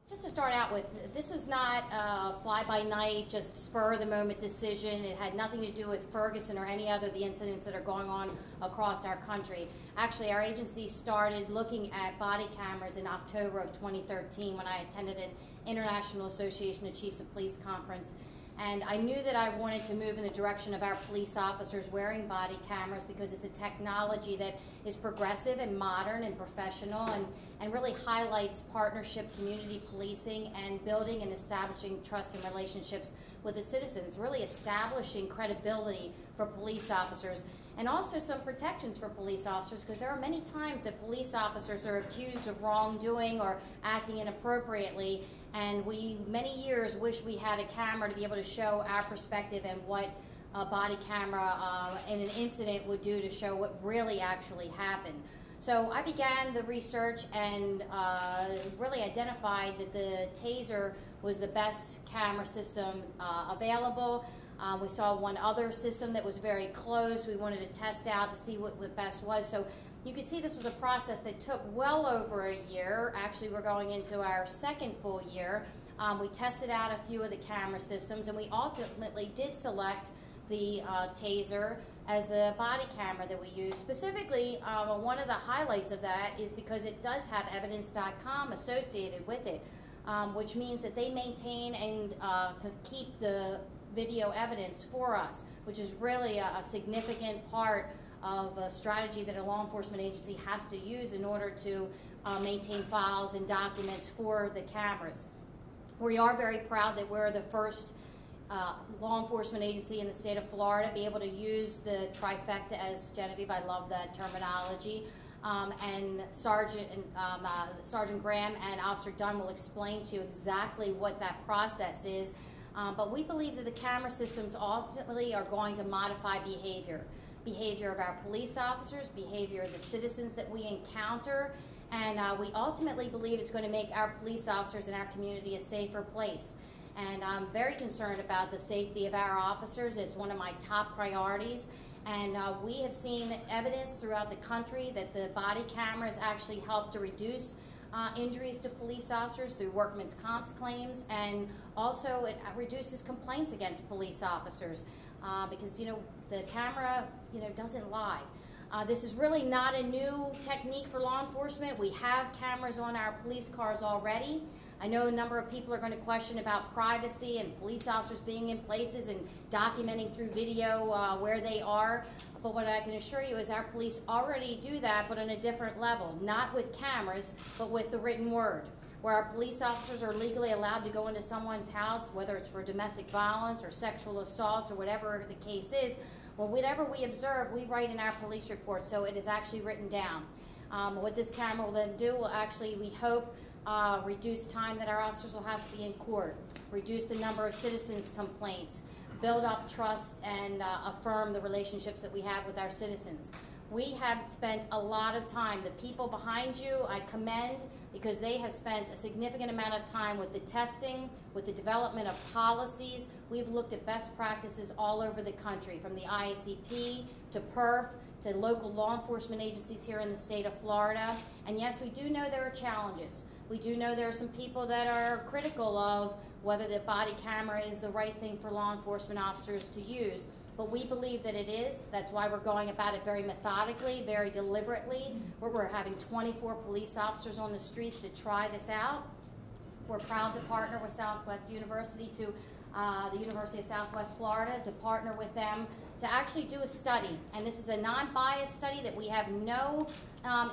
Just to start out with, this was not a fly-by-night, just spur-of-the-moment decision. It had nothing to do with Ferguson or any other of the incidents that are going on across our country. Actually, our agency started looking at body cameras in October of 2013 when I attended an International Association of Chiefs of Police conference. And I knew that I wanted to move in the direction of our police officers wearing body cameras because it's a technology that is progressive and modern and professional and really highlights partnership, community policing, and building and establishing trust and relationships with the citizens, really establishing credibility for police officers and also some protections for police officers, because there are many times that police officers are accused of wrongdoing or acting inappropriately, and we many years wish we had a camera to be able to show our perspective and what a body camera in an incident would do to show what really actually happened. So I began the research and really identified that the Taser was the best camera system available. We saw one other system that was very close. We wanted to test out to see what the best was. So you can see this was a process that took well over a year. Actually, we're going into our second full year. We tested out a few of the camera systems, and we ultimately did select the Taser as the body camera that we use. Specifically, one of the highlights of that is because it does have evidence.com associated with it, which means that they maintain and keep the video evidence for us, which is really a significant part of a strategy that a law enforcement agency has to use in order to maintain files and documents for the cameras. We are very proud that we're the first law enforcement agency in the state of Florida be able to use the trifecta, as Genevieve, I love that terminology, and Sergeant Graham and Officer Dunn will explain to you exactly what that process is. But we believe that the camera systems ultimately are going to modify behavior of our police officers, behavior of the citizens that we encounter, and we ultimately believe it's going to make our police officers and our community a safer place. And I'm very concerned about the safety of our officers. It's one of my top priorities. And we have seen evidence throughout the country that the body cameras actually help to reduce injuries to police officers through workman's comp claims, and also it reduces complaints against police officers because, you know, the camera, you know, doesn't lie. This is really not a new technique for law enforcement. We have cameras on our police cars already. I know a number of people are going to question about privacy and police officers being in places and documenting through video where they are. But what I can assure you is our police already do that, but on a different level. Not with cameras, but with the written word, where our police officers are legally allowed to go into someone's house, whether it's for domestic violence or sexual assault or whatever the case is. Well, whatever we observe, we write in our police report, so it is actually written down. What this camera will then do will actually, we hope, reduce time that our officers will have to be in court, reduce the number of citizens' complaints, build up trust, and affirm the relationships that we have with our citizens. We have spent a lot of time. The people behind you, I commend, because they have spent a significant amount of time with the testing, with the development of policies. We've looked at best practices all over the country, from the IACP to PERF to local law enforcement agencies here in the state of Florida. And yes, we do know there are challenges. We do know there are some people that are critical of whether the body camera is the right thing for law enforcement officers to use. But we believe that it is. That's why we're going about it very methodically, very deliberately. We're having 24 police officers on the streets to try this out. We're proud to partner with Southwest University the University of Southwest Florida, to partner with them to actually do a study. And this is a non-biased study that we have no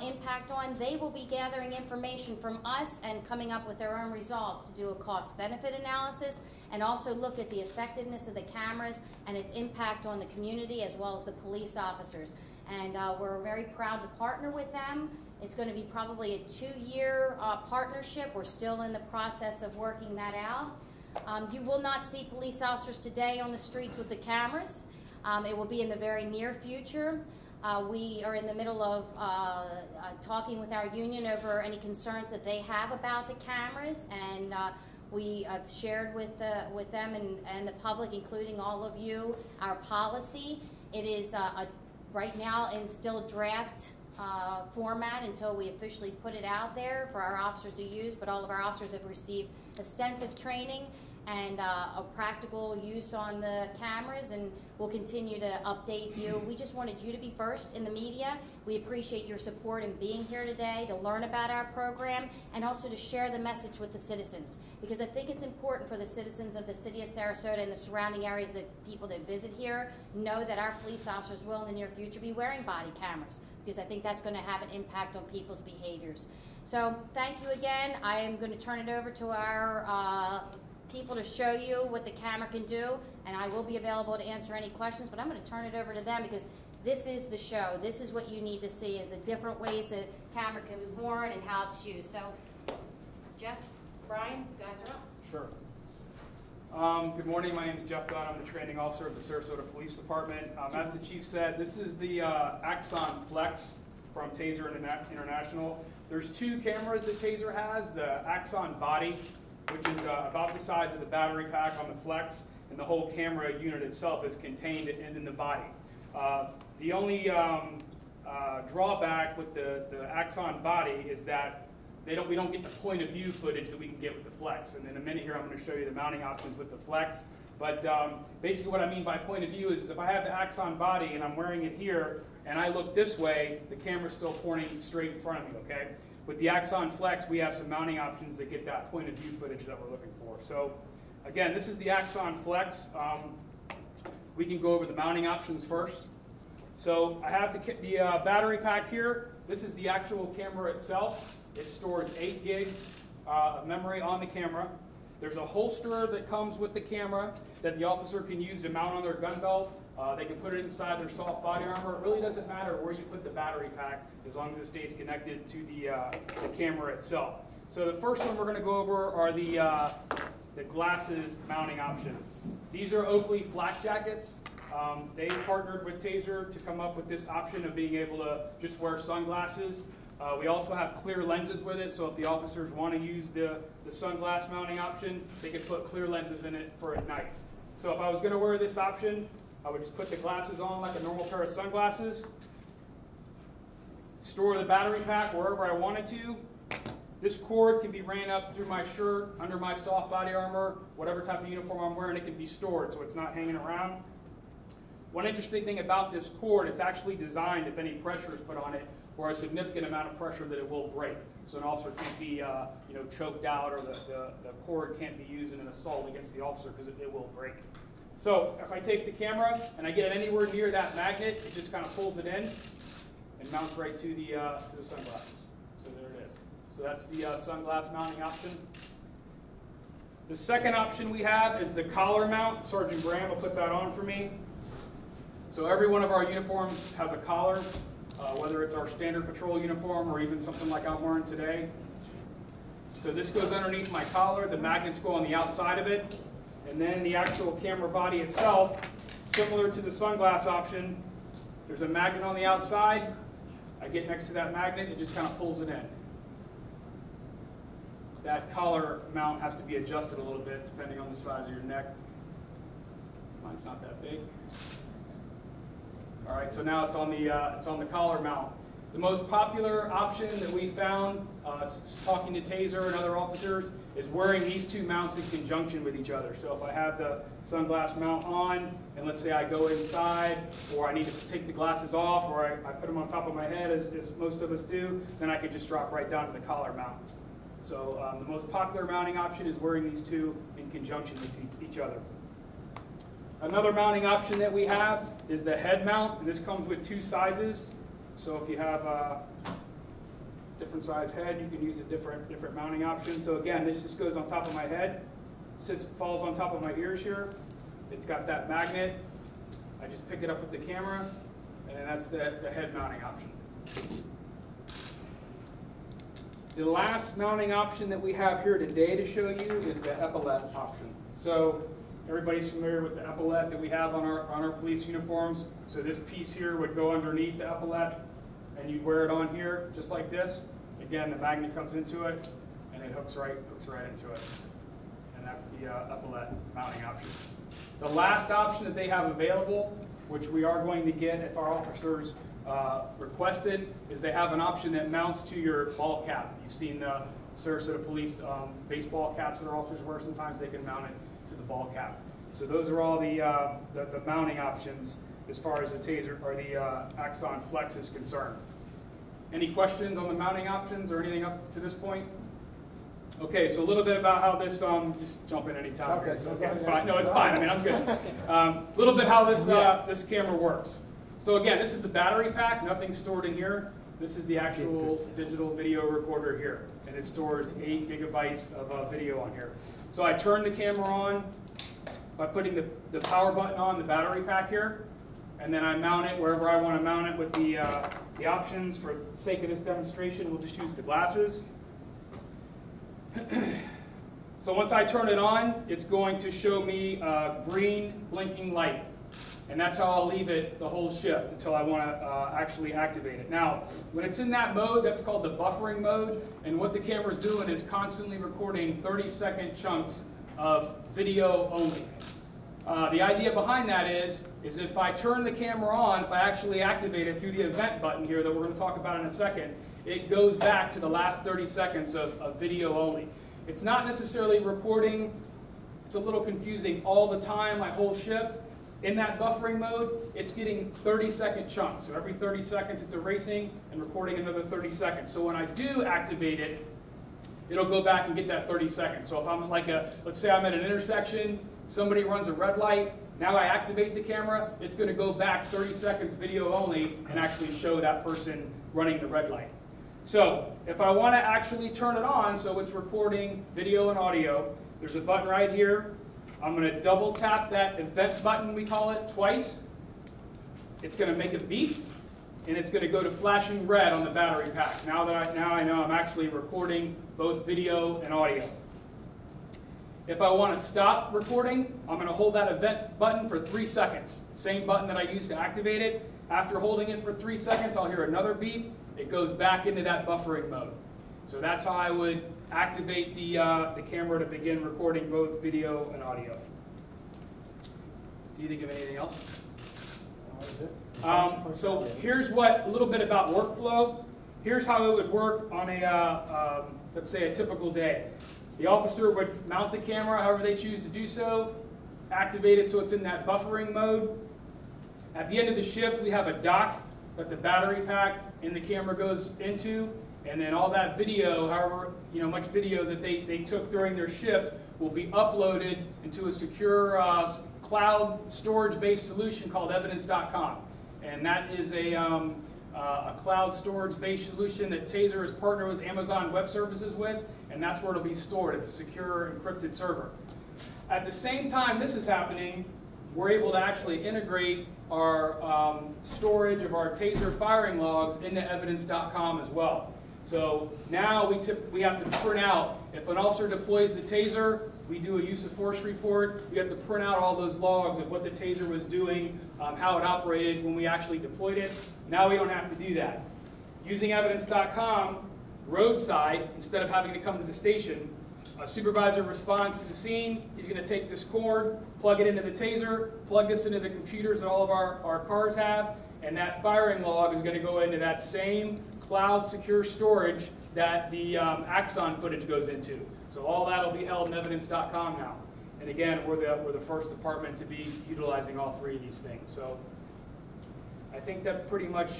impact on. They will be gathering information from us and coming up with their own results to do a cost-benefit analysis and also look at the effectiveness of the cameras and its impact on the community as well as the police officers. And we're very proud to partner with them. It's going to be probably a 2-year partnership. We're still in the process of working that out. You will not see police officers today on the streets with the cameras. It will be in the very near future. We are in the middle of talking with our union over any concerns that they have about the cameras, and we have shared with them and the public, including all of you, our policy. It is right now in still draft format until we officially put it out there for our officers to use, but all of our officers have received extensive training and a practical use on the cameras, and we'll continue to update you. We just wanted you to be first in the media. We appreciate your support in being here today to learn about our program and also to share the message with the citizens, because I think it's important for the citizens of the city of Sarasota and the surrounding areas, that people that visit here know that our police officers will in the near future be wearing body cameras, because I think that's going to have an impact on people's behaviors. So thank you again. I am going to turn it over to our people to show you what the camera can do, and I will be available to answer any questions, but I'm going to turn it over to them because this is the show. This is what you need to see, is the different ways the camera can be worn and how it's used. So, Jeff, Brian, you guys are up. Sure. Good morning. My name is Jeff Dunn. I'm the training officer of the Sarasota Police Department. As the chief said, this is the AXON Flex from Taser and International. There's two cameras that Taser has, the AXON Body, which is about the size of the battery pack on the Flex, and the whole camera unit itself is contained in the body. The only drawback with the AXON Body is that we don't get the point of view footage that we can get with the Flex. And in a minute here, I'm going to show you the mounting options with the Flex. But basically what I mean by point of view is if I have the AXON Body and I'm wearing it here, and I look this way, the camera's still pointing straight in front of me, okay? With the AXON Flex, we have some mounting options that get that point of view footage that we're looking for. So again, this is the AXON Flex. We can go over the mounting options first. So I have the battery pack here. This is the actual camera itself. It stores 8 gigs of memory on the camera. There's a holster that comes with the camera that the officer can use to mount on their gun belt. They can put it inside their soft body armor. It really doesn't matter where you put the battery pack as long as it stays connected to the camera itself. So the first one we're going to go over are the glasses mounting option. These are Oakley flak jackets. They partnered with Taser to come up with this option of being able to just wear sunglasses. We also have clear lenses with it, so if the officers want to use the sunglass mounting option, they can put clear lenses in it for at night. So if I was going to wear this option, I would just put the glasses on like a normal pair of sunglasses, store the battery pack wherever I wanted to. This cord can be ran up through my shirt, under my soft body armor, whatever type of uniform I'm wearing, it can be stored so it's not hanging around. One interesting thing about this cord, it's actually designed, if any pressure is put on it, or a significant amount of pressure, that it will break. So an officer can't be choked out, or the cord can't be used in an assault against the officer because it will break. So if I take the camera and I get it anywhere near that magnet, it just kind of pulls it in and mounts right to the sunglasses. So there it is. So that's the sunglass mounting option. The second option we have is the collar mount. Sergeant Graham will put that on for me. So every one of our uniforms has a collar, whether it's our standard patrol uniform or even something like I'm wearing today. So this goes underneath my collar. The magnets go on the outside of it. And then the actual camera body itself, similar to the sunglass option, there's a magnet on the outside. I get next to that magnet, it just kind of pulls it in. That collar mount has to be adjusted a little bit depending on the size of your neck. Mine's not that big. All right, so now it's on the collar mount. The most popular option that we found, talking to Taser and other officers, is wearing these two mounts in conjunction with each other. So if I have the sunglass mount on, and let's say I go inside, or I need to take the glasses off, or I put them on top of my head, as most of us do, then I can just drop right down to the collar mount. So the most popular mounting option is wearing these two in conjunction with each other. Another mounting option that we have is the head mount, and this comes with 2 sizes. So if you have a different size head, you can use a different mounting option. So again, this just goes on top of my head, falls on top of my ears here. It's got that magnet. I just pick it up with the camera, and then that's the head mounting option. The last mounting option that we have here today to show you is the epaulette option. So everybody's familiar with the epaulette that we have on our police uniforms. So this piece here would go underneath the epaulette, and you'd wear it on here just like this. Again, the magnet comes into it, and it hooks right into it. And that's the epaulette mounting option. The last option that they have available, which we are going to get if our officers requested is they have an option that mounts to your ball cap. You've seen the Sarasota Police baseball caps that our officers wear. Sometimes they can mount it to the ball cap. So those are all the mounting options as far as the Taser or the AXON Flex is concerned. Any questions on the mounting options or anything up to this point? Okay, so a little bit about how this, just jump in anytime. Okay, It's fine. No, it's fine. I mean, I'm good. A little bit how this, this camera works. So again, this is the battery pack. Nothing's stored in here. This is the actual digital video recorder here. And it stores 8 gigabytes of video on here. So I turn the camera on by putting the power button on the battery pack here. And then I mount it wherever I want to mount it with the options. For the sake of this demonstration, we'll just use the glasses. So once I turn it on, it's going to show me a green blinking light. And that's how I'll leave it the whole shift until I want to actually activate it. Now, when it's in that mode, that's called the buffering mode. And what the camera's doing is constantly recording 30-second chunks of video only. The idea behind that is if I turn the camera on, if I actually activate it through the event button here that we're going to talk about in a second, it goes back to the last 30 seconds of video only. It's not necessarily recording, it's a little confusing all the time, my whole shift. In that buffering mode, it's getting 30-second chunks. So every 30 seconds it's erasing and recording another 30 seconds. So when I do activate it, it'll go back and get that 30 seconds. So if I'm like let's say I'm at an intersection, somebody runs a red light, now I activate the camera, it's going to go back 30 seconds video only and actually show that person running the red light. So if I want to actually turn it on so it's recording video and audio, there's a button right here. I'm going to double tap that event button, we call it, twice. It's going to make a beep, and it's going to go to flashing red on the battery pack. Now I know I'm actually recording both video and audio. If I want to stop recording, I'm going to hold that event button for 3 seconds. Same button that I used to activate it. After holding it for 3 seconds, I'll hear another beep. It goes back into that buffering mode. So that's how I would activate the camera to begin recording both video and audio. Do you think of anything else? So here's a little bit about workflow. Here's how it would work on a, let's say, a typical day. The officer would mount the camera however they choose to do so, activate it so it's in that buffering mode. At the end of the shift, we have a dock that the battery pack and the camera goes into, and then all that video, however much video that they took during their shift, will be uploaded into a secure cloud storage-based solution called evidence.com. And that is a cloud storage-based solution that Taser has partnered with Amazon Web Services with, and that's where it'll be stored. It's a secure, encrypted server. At the same time this is happening, we're able to actually integrate our storage of our Taser firing logs into evidence.com as well. So now we have to print out, if an officer deploys the Taser, we do a use of force report, we have to print out all those logs of what the Taser was doing, how it operated when we actually deployed it. Now we don't have to do that. Using evidence.com, roadside, instead of having to come to the station, a supervisor responds to the scene. He's going to take this cord, plug it into the Taser, plug this into the computers that all of our cars have, and that firing log is going to go into that same cloud secure storage that the AXON footage goes into. So all that will be held in evidence.com now. And again, we're the first department to be utilizing all 3 of these things. So I think that's pretty much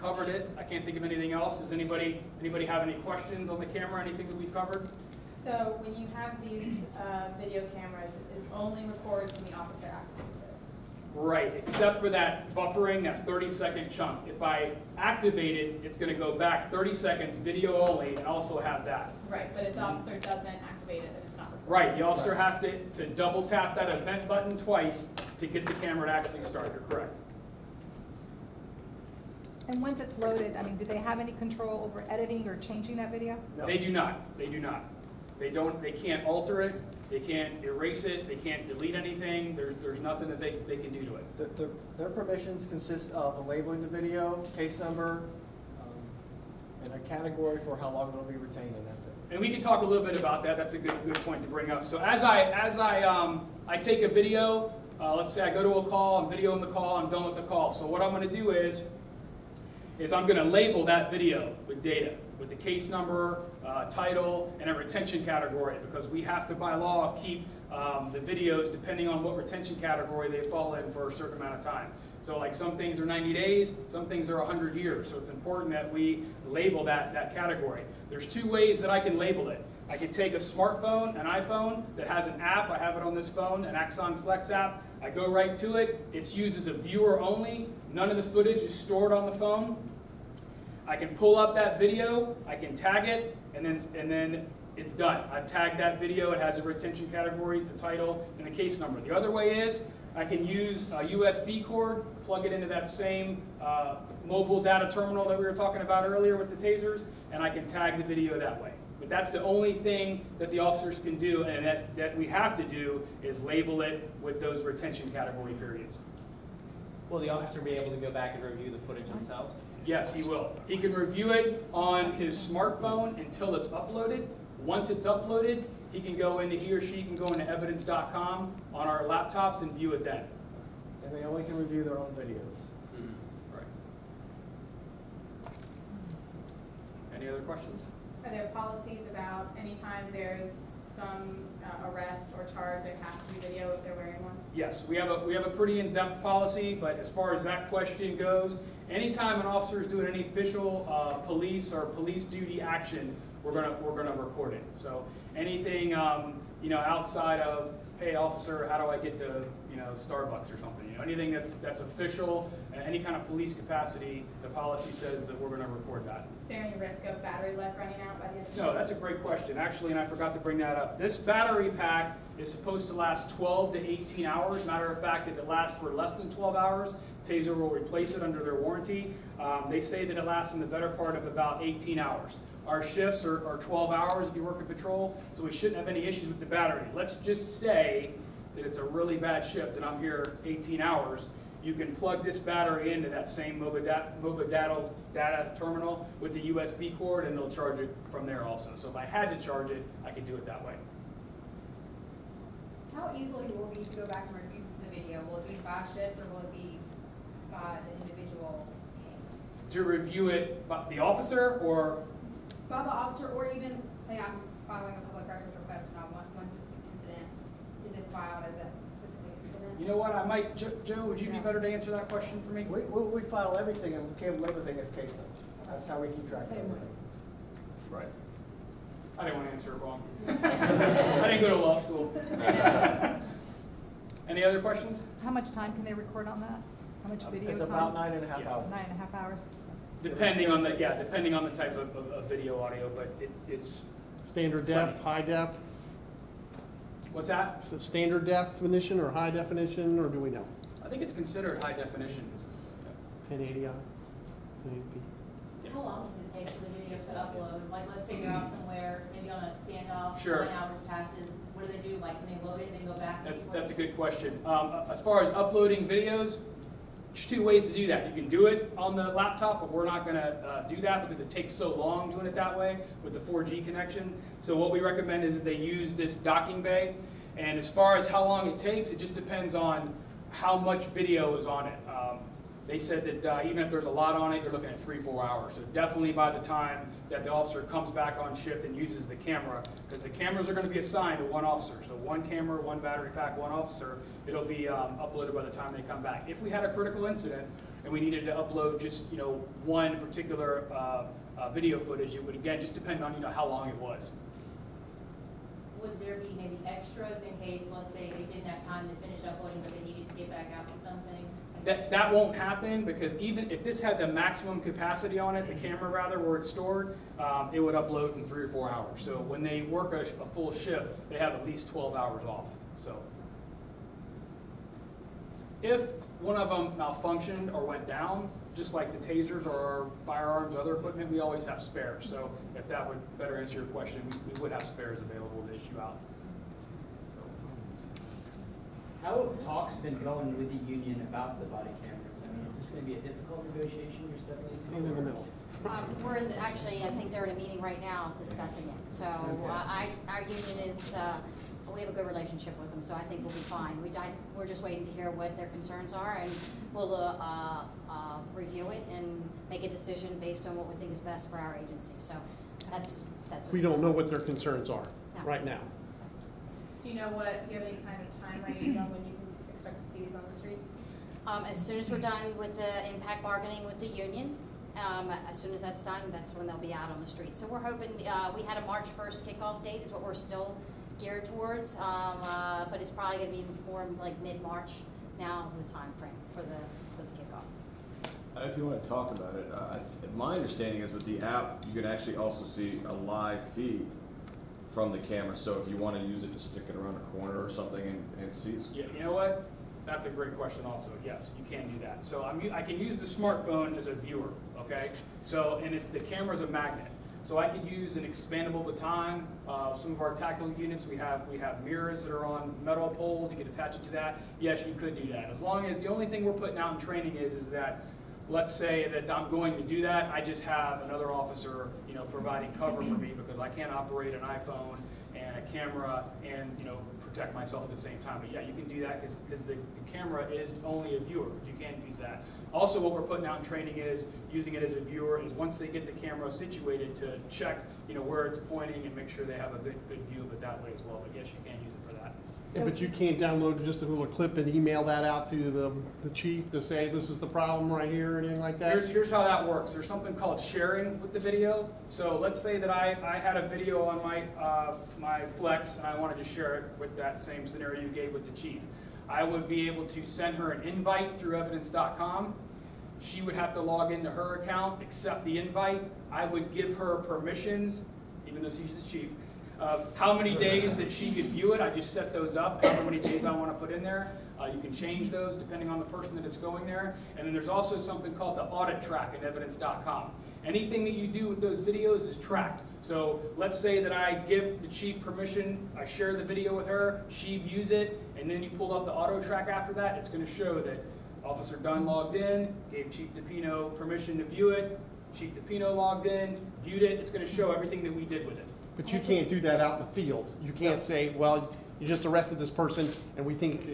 covered it. I can't think of anything else. Does anybody have any questions on the camera? Anything that we've covered? So when you have these video cameras, it only records when the officer activates it? Right, except for that buffering, that 30-second chunk. If I activate it, it's going to go back 30 seconds, video only, and also have that. Right, but if the officer doesn't activate it, then it's not recorded. Right, the officer has to double tap that event button twice to get the camera to actually start. You're correct. And once it's loaded, I mean, do they have any control over editing or changing that video? No. They do not. They do not. They can't alter it. They can't erase it. They can't delete anything. There's nothing that they can do to it. Their permissions consist of labeling the video, case number, and a category for how long it'll be retained, and that's it. And we can talk a little bit about that. That's a good point to bring up. So as I take a video, let's say I go to a call, I'm videoing the call, I'm done with the call. So what I'm going to do is is I'm going to label that video with data, with the case number, title, and a retention category, because we have to, by law, keep the videos depending on what retention category they fall in for a certain amount of time. So like some things are 90 days, some things are 100 years. So it's important that we label that category. There's two ways that I can label it. I can take a smartphone, an iPhone that has an app. I have it on this phone, an AXON Flex app. I go right to it. It's used as a viewer only. None of the footage is stored on the phone. I can pull up that video, I can tag it, and then it's done. I've tagged that video. It has the retention categories, the title, and the case number. The other way is I can use a USB cord, plug it into that same mobile data terminal that we were talking about earlier with the tasers, and I can tag the video that way. But that's the only thing that the officers can do, and that we have to do, is label it with those retention category periods. Will the officer be able to go back and review the footage themselves? Yes, he will. He can review it on his smartphone until it's uploaded. Once it's uploaded, he or she can go into evidence.com on our laptops and view it then. And they only can review their own videos. Right. Any other questions? Are there policies about anytime there's some arrest or charge, there has to be video if they're wearing one? Yes, we have a pretty in-depth policy, but as far as that question goes, anytime an officer is doing any official police or police duty action, we're gonna record it. So anything outside of, hey officer, how do I get to Starbucks or something? Anything that's official, any kind of police capacity, the policy says that we're gonna record that. Is there any risk of battery life running out by the end of the No, that's a great question. Actually, and I forgot to bring that up. This battery pack is supposed to last 12 to 18 hours. Matter of fact, if it lasts for less than 12 hours, Taser will replace it under their warranty. They say that it lasts in the better part of about 18 hours. Our shifts are 12 hours if you work in patrol, so we shouldn't have any issues with the battery. Let's just say that it's a really bad shift and I'm here 18 hours. You can plug this battery into that same mobile data terminal with the USB cord, and they'll charge it from there also. So if I had to charge it, I could do it that way. How easily will we go back and review the video? Will it be by shift or will it be by the individual case? To review it by the officer or? By the officer, or even say I'm filing a public records request and I want one specific incident. Is it filed as a specific incident? You know what, I might, Joe, would you be better to answer that question for me? We file everything and label everything as case number. That's how we keep track of everything. Right. I didn't want to answer it wrong. I didn't go to law school. Any other questions? How much time can they record on that? How much video time? It's about 9.5 hours. 9.5 hours? Depending on the type of video audio, but it's Standard def, high def? what's that? Is it standard definition or high definition, or do we know? I think it's considered high definition. 1080i? 1080p? Yes. How long does it take for the video to upload? Like, let's say you're out somewhere, maybe on a standoff, Sure. 9 hours passes. What do they do? Like, can they load it and then go back? That's a good question. As far as uploading videos, there's two ways to do that. You can do it on the laptop, but we're not going to do that because it takes so long doing it that way with the 4G connection. So what we recommend is they use this docking bay. And as far as how long it takes, it just depends on how much video is on it. They said that even if there's a lot on it, they're looking at 3-4 hours. So definitely by the time that the officer comes back on shift and uses the camera, because the cameras are going to be assigned to one officer. So one camera, one battery pack, one officer, it'll be uploaded by the time they come back. If we had a critical incident and we needed to upload just one particular video footage, it would again just depend on how long it was. Would there be maybe extras in case, let's say, they didn't have time to finish uploading, but they needed to get back out to something? That won't happen, because even if this had the maximum capacity on it, the camera rather, where it's stored, it would upload in 3 or 4 hours. So when they work a full shift, they have at least 12 hours off. So if one of them malfunctioned or went down, just like the tasers or our firearms or other equipment, we always have spares. So if that would better answer your question, we would have spares available to issue out. How have talks been going with the union about the body cameras? I mean, is this going to be a difficult negotiation you're stepping into? Stand in the middle. We're in actually, I think they're in a meeting right now discussing it. So our union is, we have a good relationship with them, so I think we'll be fine. We're just waiting to hear what their concerns are, and we'll review it and make a decision based on what we think is best for our agency. So that's what's We don't know what their concerns are right now. Do you know what, do you have any kind of time range on when you can expect to see these on the streets? As soon as we're done with the impact bargaining with the union, as soon as that's done, that's when they'll be out on the street. So we're hoping, we had a March 1st kickoff date is what we're still geared towards, but it's probably going to be more like mid-March now is the time frame for the kickoff. If you want to talk about it, my understanding is with the app, you can actually also see a live feed from the camera. So if you want to use it to stick it around a corner or something and see. Yeah, you know what? That's a great question also. Yes, you can do that. So I can use the smartphone as a viewer, okay? So, and the camera's a magnet. So I could use an expandable baton. Some of our tactical units, we have mirrors that are on metal poles. You could attach it to that. Yes, you could do that. As long as the only thing we're putting out in training is that, let's say that I'm going to do that, I just have another officer, providing cover for me because I can't operate an iPhone and a camera and, protect myself at the same time. But yeah, you can do that because the camera is only a viewer. You can use that. Also, what we're putting out in training is using it as a viewer is once they get the camera situated to check, where it's pointing and make sure they have a good view of it that way as well. But yes, you can use it for that. Yeah, but you can't download just a little clip and email that out to the chief to say this is the problem right here or anything like that? Here's how that works. There's something called sharing with the video. So let's say that I had a video on my Flex and I wanted to share it with that same scenario you gave with the chief. I would be able to send her an invite through evidence.com. She would have to log into her account, accept the invite. I would give her permissions, even though she's the chief, how many days that she could view it. I just set those up, how many days I want to put in there. You can change those depending on the person that is going there. And then there's also something called the audit track at evidence.com. Anything that you do with those videos is tracked. So let's say that I give the chief permission, I share the video with her, she views it, and then you pull up the auto track after that, it's going to show that Officer Dunn logged in, gave Chief DiPino permission to view it, Chief DiPino logged in, viewed it, it's going to show everything that we did with it. But you can't do that out in the field. You can't say, well, you just arrested this person and we think...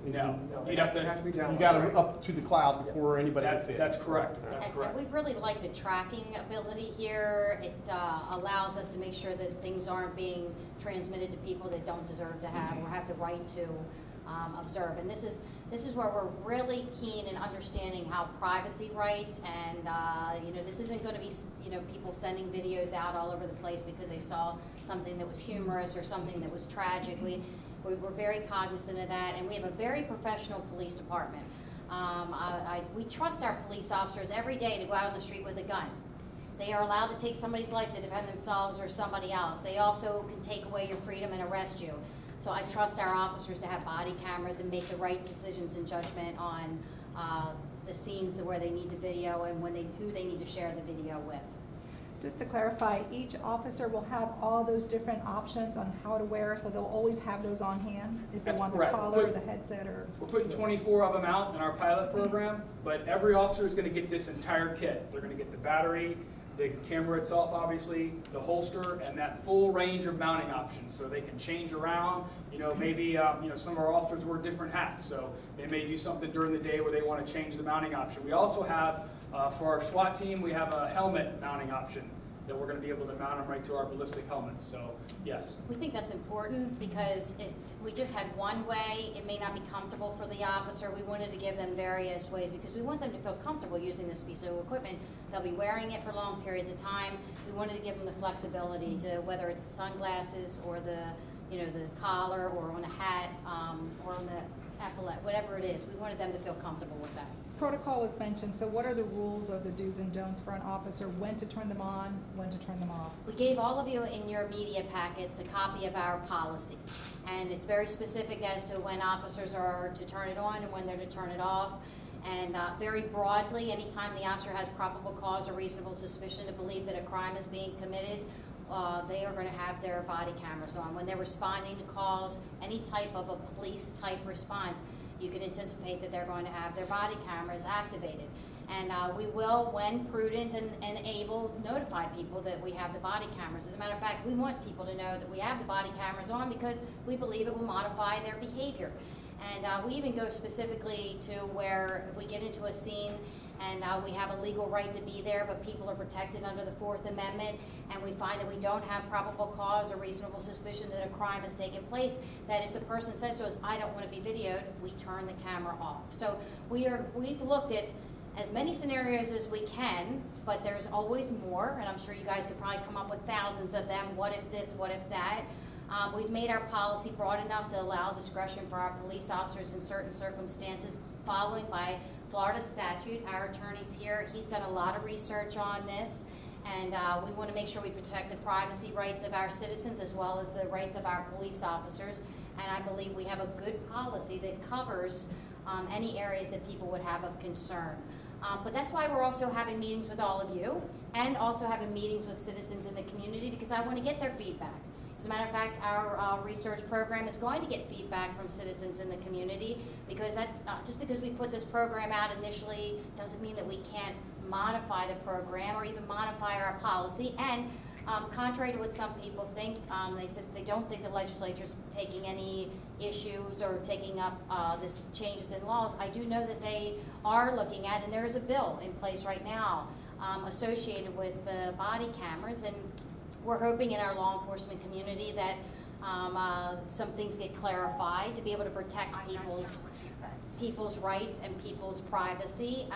No, it has to be downloaded. You got to up to the cloud before anybody can see it. That's correct. That's correct. And we really like the tracking ability here. It allows us to make sure that things aren't being transmitted to people that don't deserve to have or have the right to observe. And this is where we're really keen in understanding how privacy rights and this isn't going to be people sending videos out all over the place because they saw something that was humorous or something that was tragic. We're very cognizant of that, and we have a very professional police department. We trust our police officers every day to go out on the street with a gun. They are allowed to take somebody's life to defend themselves or somebody else. They also can take away your freedom and arrest you. So I trust our officers to have body cameras and make the right decisions and judgment on the scenes where they need to video and who they need to share the video with. Just to clarify, each officer will have all those different options on how to wear, so they'll always have those on hand if they That's want correct. the collar or the headset or... We're putting 24 of them out in our pilot program, but every officer is going to get this entire kit. They're going to get the battery, the camera itself, obviously, the holster, and that full range of mounting options, so they can change around. Maybe some of our officers wear different hats, so they may do something during the day where they want to change the mounting option. We also have, for our SWAT team, we have a helmet mounting option that we're going to be able to mount them right to our ballistic helmets. So, yes. We think that's important because if we just had one way, it may not be comfortable for the officer. We wanted to give them various ways because we want them to feel comfortable using this piece of equipment. They'll be wearing it for long periods of time. We wanted to give them the flexibility to whether it's the sunglasses or the collar or on a hat or on the epaulette, whatever it is. We wanted them to feel comfortable with that. Protocol was mentioned, so what are the rules of the do's and don'ts for an officer, when to turn them on, when to turn them off? We gave all of you in your media packets a copy of our policy, and it's very specific as to when officers are to turn it on and when they're to turn it off. And very broadly, anytime the officer has probable cause or reasonable suspicion to believe that a crime is being committed, they are going to have their body cameras on. When they're responding to calls, any type of a police type response, you can anticipate that they're going to have their body cameras activated. And we will, when prudent and able, notify people that we have the body cameras. As a matter of fact, we want people to know that we have the body cameras on because we believe it will modify their behavior. And we even go specifically to where if we get into a scene and we have a legal right to be there, but people are protected under the Fourth Amendment, and we find that we don't have probable cause or reasonable suspicion that a crime has taken place, that if the person says to us, I don't want to be videoed, we turn the camera off. So we've looked at as many scenarios as we can, but there's always more, and I'm sure you guys could probably come up with thousands of them. What if this, what if that? We've made our policy broad enough to allow discretion for our police officers in certain circumstances, following by Florida statute. Our attorney's here, he's done a lot of research on this, and we want to make sure we protect the privacy rights of our citizens as well as the rights of our police officers. And I believe we have a good policy that covers any areas that people would have of concern. But that's why we're also having meetings with all of you and also having meetings with citizens in the community, because I want to get their feedback. As a matter of fact, our research program is going to get feedback from citizens in the community, because that just because we put this program out initially doesn't mean that we can't modify the program or even modify our policy. And contrary to what some people think, they said they don't think the legislature's taking any issues or taking up this changes in laws. I do know that they are looking at, and there is a bill in place right now associated with the body cameras, and we're hoping in our law enforcement community that some things get clarified to be able to protect people's rights and people's privacy.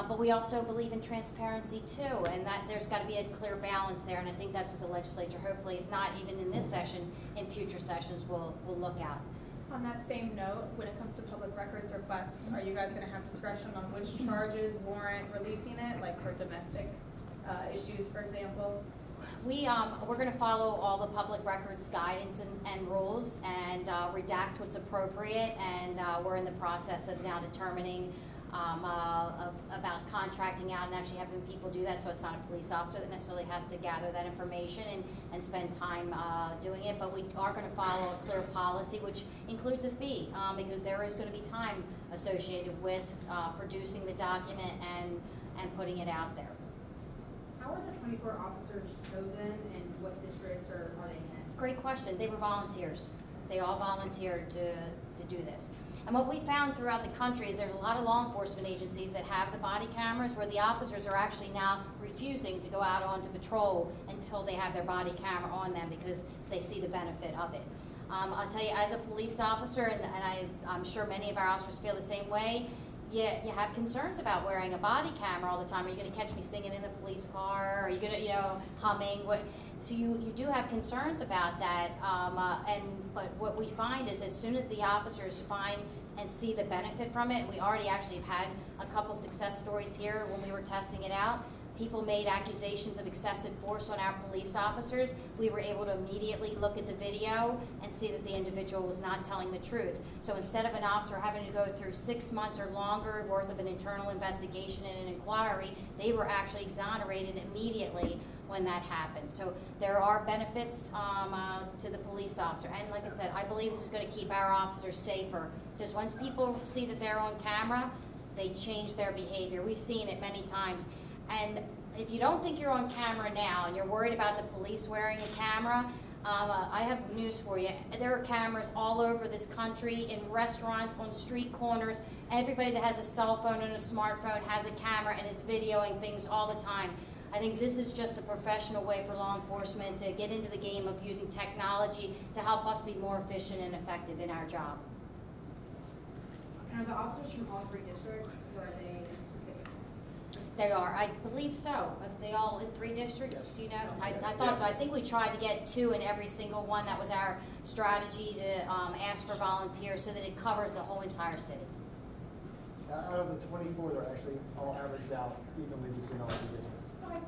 But we also believe in transparency too, and that there's got to be a clear balance there, and I think that's what the legislature, hopefully, if not even in this session, in future sessions, will look at. On that same note, when it comes to public records requests, are you guys going to have discretion on which charges warrant releasing it, like for domestic issues, for example? We're going to follow all the public records guidance and rules and redact what's appropriate, and we're in the process of now determining about contracting out and actually having people do that, so it's not a police officer that necessarily has to gather that information and spend time doing it. But we are going to follow a clear policy, which includes a fee, because there is going to be time associated with producing the document and putting it out there. How are the 24 officers chosen, and what districts are they in? Great question. They were volunteers. They all volunteered to do this. And what we found throughout the country is there's a lot of law enforcement agencies that have the body cameras where the officers are actually now refusing to go out onto patrol until they have their body camera on them because they see the benefit of it. I'll tell you, as a police officer, and I'm sure many of our officers feel the same way, you have concerns about wearing a body camera all the time. Are you going to catch me singing in the police car? Are you going to, humming? So you do have concerns about that. But what we find is as soon as the officers find and see the benefit from it, and we already actually have had a couple success stories here when we were testing it out. People made accusations of excessive force on our police officers. We were able to immediately look at the video and see that the individual was not telling the truth. So instead of an officer having to go through 6 months or longer worth of an internal investigation and an inquiry, they were actually exonerated immediately when that happened. So there are benefits to the police officer. And like I said, I believe this is going to keep our officers safer. Because once people see that they're on camera, they change their behavior. We've seen it many times. And if you don't think you're on camera now and you're worried about the police wearing a camera, I have news for you. There are cameras all over this country, in restaurants, on street corners. Everybody that has a cell phone and a smartphone has a camera and is videoing things all the time. I think this is just a professional way for law enforcement to get into the game of using technology to help us be more efficient and effective in our job. And are the officers from all 3 districts, or are they in specific ones? They are, I believe so. Are they all in 3 districts? Yes. Do you know? I thought so. I think we tried to get 2 in every single one. That was our strategy to ask for volunteers so that it covers the whole entire city. Out of the 24, they're actually all averaged out evenly between all 3 districts. Okay.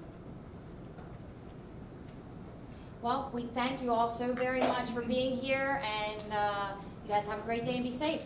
Well, we thank you all so very much for being here, and you guys have a great day and be safe.